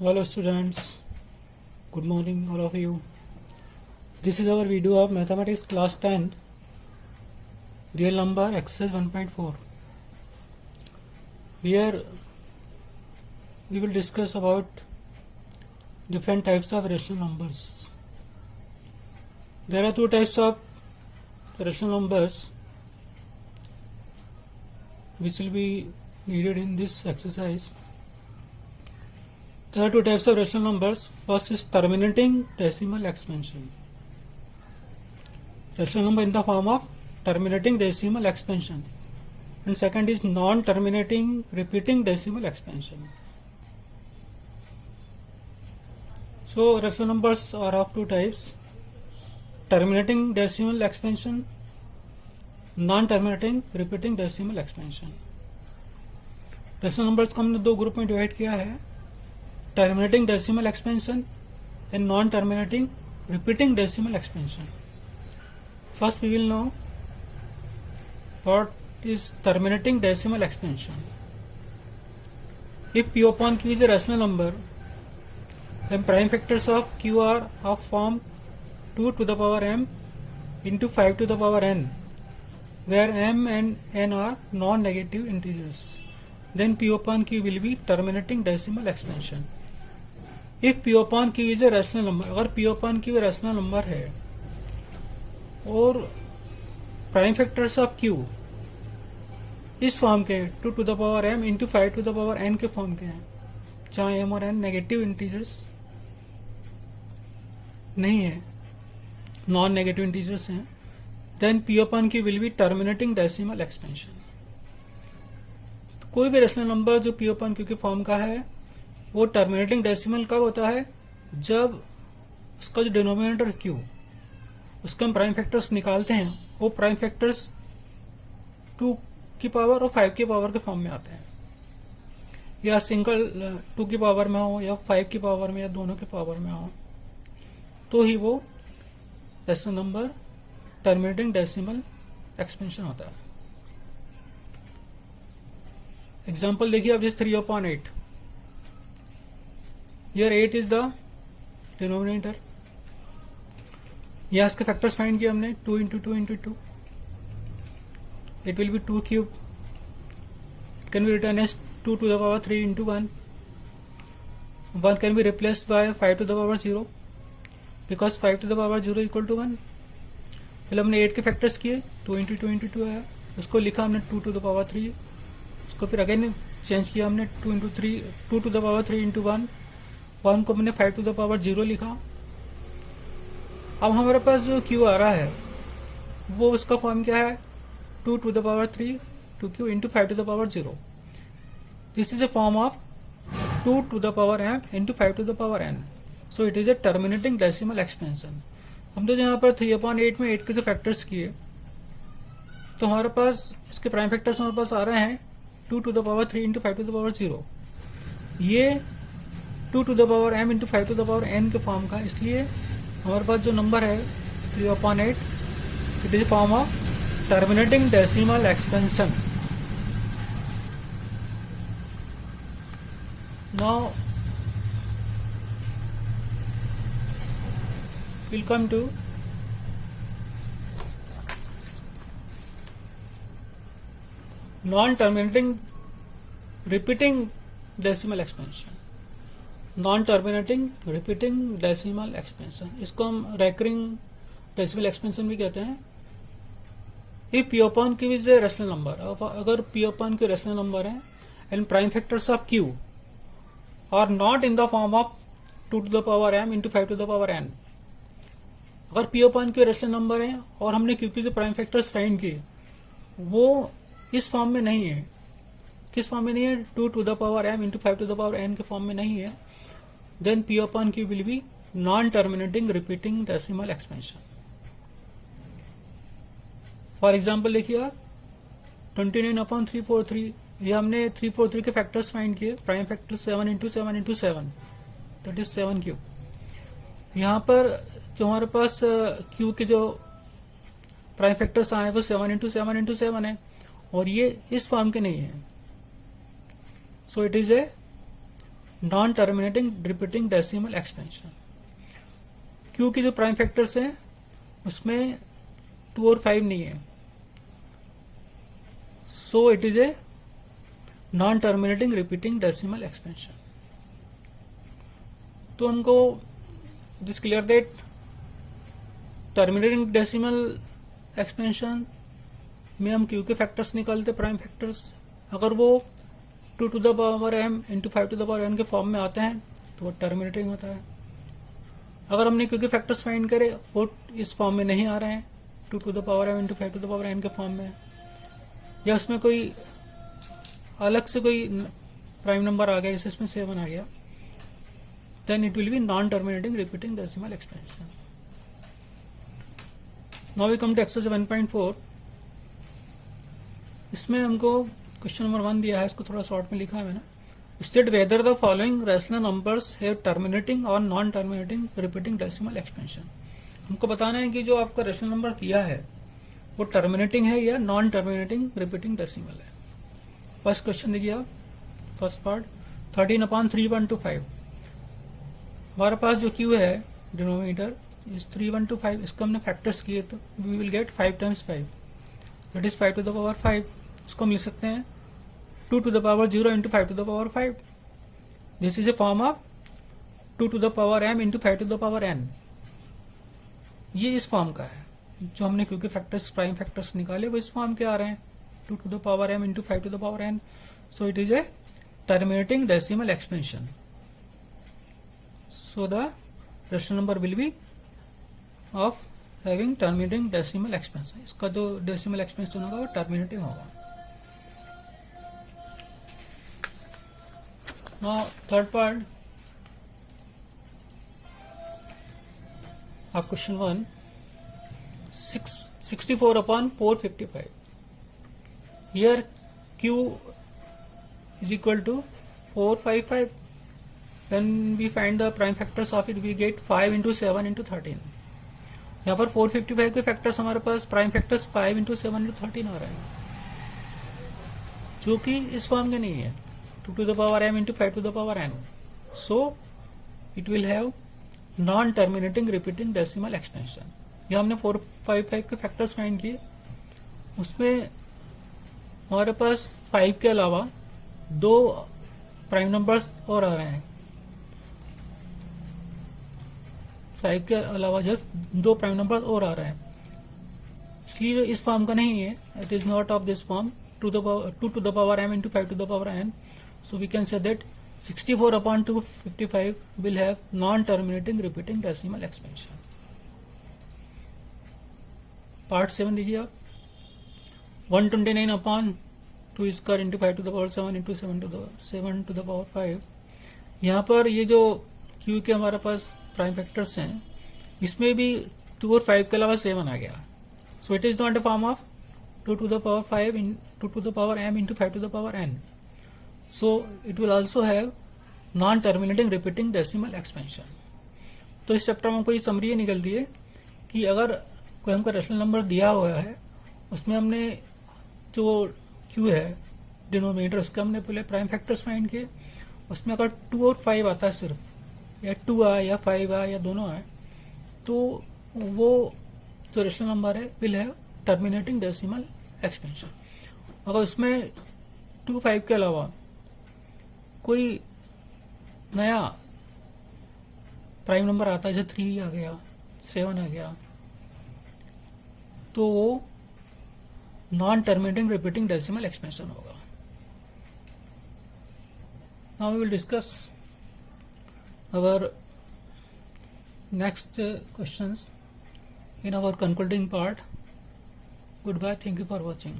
Hello students, good morning all of you. This is our video of mathematics class 10 real number exercise 1.4. Here we will discuss about different types of rational numbers. There are two types of rational numbers which will be needed in this exercise. There are two types of rational numbers. First is terminating decimal expansion. Rational number in the form of terminating decimal expansion. And second is non-terminating repeating decimal expansion. So rational numbers are of two types: terminating decimal expansion, non-terminating repeating decimal expansion. rational numbers को हमने दो group में divide किया है: terminating decimal expansion and non-terminating repeating decimal expansion. First we will know what is terminating decimal expansion. If p upon q is a rational number, then prime factors of q are of form 2 to the power m into 5 to the power n, where m and n are non-negative integers. Then p upon q will be terminating decimal expansion. If p upon q is a rational number, अगर p upon q rational number है और prime factors of q इस form के 2 to the power m into 5 to the power n के form के हैं, जहाँ m और n नेगेटिव इंटीजर्स नहीं है, नॉन नेगेटिव इंटीजर्स हैं, then p upon q will be terminating decimal expansion. कोई भी रेशनल नंबर जो p upon q के फॉर्म का है वो टर्मिनेटिंग डेसिमल कब होता है? जब उसका जो डिनोमिनेटर q उसके हम प्राइम फैक्टर्स निकालते हैं, वो प्राइम फैक्टर्स 2 की पावर और 5 की पावर के फॉर्म में आते हैं, या सिंगल 2 की पावर में हो या 5 की पावर में या दोनों की पावर में हो, तो ही वो rational number terminating decimal expansion होता है. एग्जाम्पल देखिए, अब जिस 3/8, here 8 is the denominator. यहाँ इसके फैक्टर्स फाइंड किए हमने, 2 into 2 into 2. It will be 2 cube. It can be written as 2 to the power 3 into 1. 1 can be replaced by 5 to the power 0 because 5 to the power 0 equal to 1. पहले हमने 8 के factors किए, 2 into 2 into 2 आया, उसको लिखा हमने 2 to the power 3. उसको फिर अगेन चेंज किया हमने 2 into 3, 2 to the power 3 into 1. 1 को हमने 5 to the power 0 लिखा. अब हमारे पास जो q आ रहा है वो उसका फॉर्म क्या है? 2 to the power 3 2q into 5 to the power 0. This is a form of 2 to the power m into 5 to the power n. So it is a terminating decimal expansion. हम तो यहाँ पर 3/8 में 8 के जो फैक्टर्स किए, तो हमारे पास इसके प्राइम फैक्टर्स हमारे पास आ रहे हैं 2 to the power 3 into 5 to the power 0. ये 2 to the power m into 5 to the power n के फॉर्म का, इसलिए हमारे पास जो नंबर है 3/8, it is form of terminating decimal expansion. Now we'll come to non-terminating repeating decimal expansion. non-terminating repeating decimal expansion, इसको हम recurring decimal expansion भी कहते हैं. if p upon q is a rational number, अगर p upon q rational number है and prime factors of q are not in the form of 2 to the power m into 5 to the power n. अगर p upon q rational number है और हमने q के जो prime factors find किए वो इस फॉर्म में नहीं है. किस फॉर्म में नहीं है? 2 to the power m into 5 to the power n के फॉर्म में नहीं है. Then p upon q will be non-terminating repeating decimal expansion. For example देखिए आप, 29/343, ये हमने 343 के फैक्टर्स फाइंड किए, prime factor 7 into 7 into 7, that is 7 cube. यहाँ पर जो हमारे पास q के जो प्राइम फैक्टर्स आए वो 7 into 7 into 7 है, और ये इस फॉर्म के नहीं है. So it is a non terminating repeating decimal expansion. Q की जो प्राइम फैक्टर्स हैं उसमें 2 और 5 नहीं है, so it is a non terminating repeating decimal expansion. तो उनको this clear that terminating decimal expansion में हम क्यू के फैक्टर्स निकालते, प्राइम फैक्टर्स, अगर वो 2 to the power m into 5 to the power n के फॉर्म में आते हैं तो वो टर्मिनेटिंग होता है। अगर हमने क्यू के फैक्टर्स फाइंड करे वो इस फॉर्म में नहीं आ रहे हैं, 2 to the power m into 5 to the power n के फॉर्म में, या उसमें कोई अलग से कोई प्राइम नंबर आ गया, जैसे इसमें 7 आ गया, then it will be non-terminating repeating decimal expansion. Now we come to exercise 1.4. इसमें हमको क्वेश्चन नंबर 1 दिया है, इसको थोड़ा शॉर्ट में लिखा है मैंने। State whether the following rational numbers have terminating और non terminating repeating decimal expansion. हमको बताना है कि जो आपका रैशनल नंबर दिया है वो टर्मिनेटिंग है या नॉन टर्मिनेटिंग रिपीटिंग डेसिमल है। फर्स्ट क्वेश्चन देखिए आप, फर्स्ट पार्ट 13/3/125। हमारे पास जो क्यू है डिनोमिनेटर इस 3/125, इसको हमने फैक्टर्स किए तो we will get 5 times 5, that is 5 to the power 5। इसको हम लिख सकते हैं 2 to the power 0 into 5 to the power 5। This is a form of 2 to the power m into 5 to the power n। ये इस form का है, जो हमने क्योंकि फैक्टर्स प्राइम फैक्टर्स निकाले वो इस फॉर्म के आ रहे हैं, 2 to the power m into 5 to the power n। So it is a terminating decimal expansion. So the rational number will be of having terminating decimal expansion। इसका जो decimal expansion होगा वो terminating होगा। Now third part of question 1, 64/455। Here Q is equal to 455। When we find the prime factors of it, we get 5 into 7 into 13। यहाँ पर 455 के factors हमारे पास prime factors 5 into 7 into 13 आ रहे हैं, जो कि इस फॉर्म के नहीं है, 2 to the power m into 5 to the power n। So it will have non-terminating repeating decimal expansion। ये हमने 455 के फैक्टर्स फाइंड किए, उसमें हमारे पास 5 के अलावा 2 प्राइम नंबर्स और आ रहे हैं, 5 के अलावा जो 2 प्राइम नंबर और आ रहे हैं, इसलिए इस फॉर्म का नहीं है, it is not of this form 2 to the power m into 5 to the power n। So we can say that 64/255 will have non-terminating repeating decimal expansion। Part 7 देखिए आप, 129/2 square into 5 to the power 7 into 7 to the power 5। यहाँ पर ये जो Q के हमारे पास prime factors हैं, इसमें भी 2 और 5 के अलावा 7 आ गया। So it is not a form of 2 to the power 5 in 2 to the power m into 5 to the power n। So it will also have non-terminating repeating decimal expansion। तो इस chapter में हमको ये समरी निकलती है कि अगर कोई हमको रैशनल नंबर दिया हुआ है, उसमें हमने जो क्यू है डिनोमिनेटर, उसके हमने पहले प्राइम फैक्टर्स फाइंड किए, उसमें अगर 2 और 5 आता है सिर्फ, या 2 आए या 5 आए या दोनों आए, तो वो जो रैशनल नंबर है will have terminating decimal expansion. अगर उसमें 2, 5 के अलावा कोई नया प्राइम नंबर आता है, जैसे 3 आ गया, 7 आ गया, तो वो non terminating repeating decimal expansion होगा। Now we will discuss our next questions in our concluding part. Goodbye, thank you for watching।